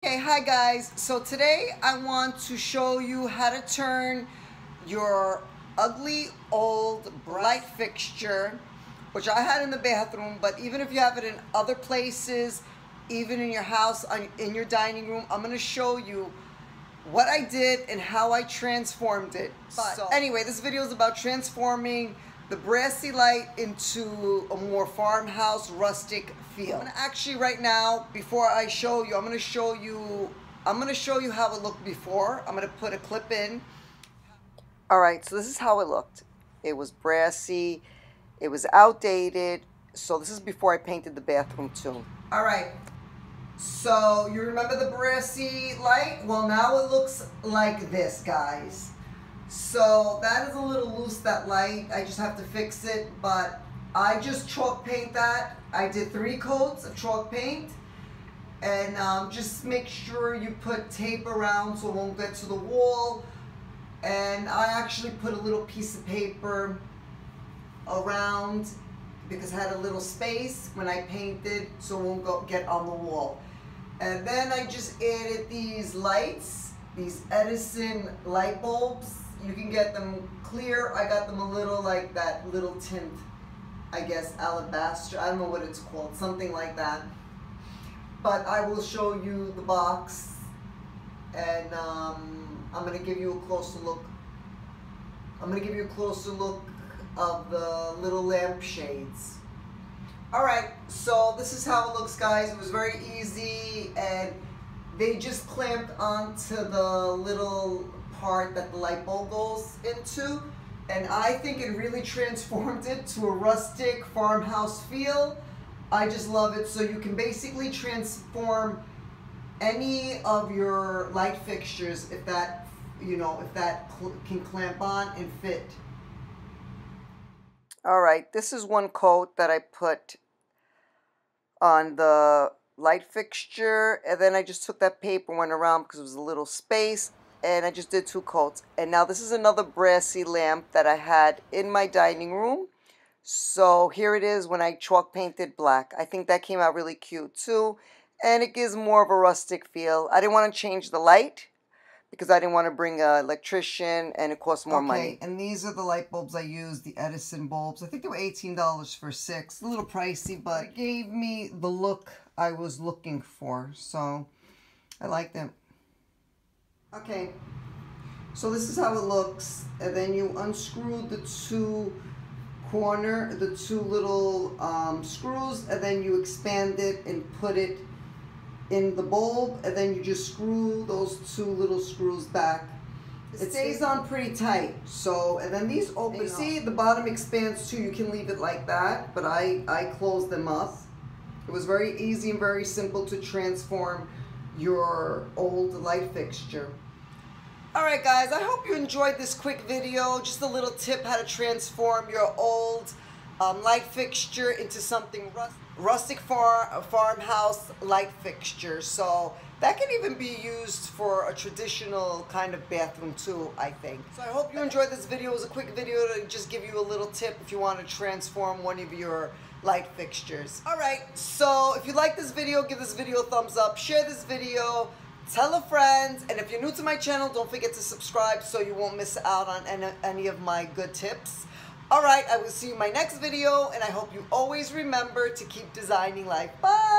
Okay, hi guys. So today I want to show you how to turn your ugly old light fixture, which I had in the bathroom, but even if you have it in other places, even in your house, in your dining room, I'm going to show you what I did and how I transformed it. But anyway, this video is about transforming the brassy light into a more farmhouse rustic feel. I'm gonna actually right now, before I show you, I'm gonna show you how it looked before. I'm gonna put a clip in. All right, so this is how it looked. It was brassy, it was outdated. So this is before I painted the bathroom too. All right, so you remember the brassy light? Well, now it looks like this, guys. So that is a little loose, that light. I just have to fix it, but I just chalk paint that. I did 3 coats of chalk paint, and just make sure you put tape around so it won't get to the wall. And I actually put a little piece of paper around because I had a little space when I painted so it won't get on the wall. And then I just added these lights, these Edison light bulbs. You can get them clear. I got them a little like that little tint, I guess, alabaster. I don't know what it's called, something like that. But I will show you the box, and I'm going to give you a closer look. I'm going to give you a closer look of the little lamp shades. Alright, so this is how it looks, guys. It was very easy, and they just clamped onto the little part that the light bulb goes into, and I think it really transformed it to a rustic farmhouse feel. I just love it. So you can basically transform any of your light fixtures if that, if that can clamp on and fit. All right, this is one coat that I put on the light fixture, and then I just took that paper, went around because it was a little space, and I just did 2 coats. And now this is another brassy lamp that I had in my dining room. So here it is when I chalk painted black. I think that came out really cute too, and it gives more of a rustic feel. I didn't want to change the light because I didn't want to bring an electrician, and it costs more money. And these are the light bulbs I used, the Edison bulbs. I think they were $18 for 6. A little pricey, but it gave me the look I was looking for. So I like them. Okay, so this is how it looks, and then you unscrew the 2 little screws, and then you expand it and put it in the bulb, and then you just screw those 2 little screws back. It stays on pretty tight. So, and then these open. You see the bottom expands too. You can leave it like that, but I closed them up. It was very easy and very simple to transform your old light fixture. Alright guys, I hope you enjoyed this quick video. Just a little tip how to transform your old light fixture into something rustic farmhouse light fixture. So that can even be used for a traditional kind of bathroom too, I think. So I hope you enjoyed this video. It was a quick video to just give you a little tip if you want to transform one of your light fixtures. Alright, so if you like this video, give this video a thumbs up, share this video, tell a friend, and if you're new to my channel, don't forget to subscribe so you won't miss out on any of my good tips. Alright, I will see you in my next video, and I hope you always remember to keep designing life. Bye!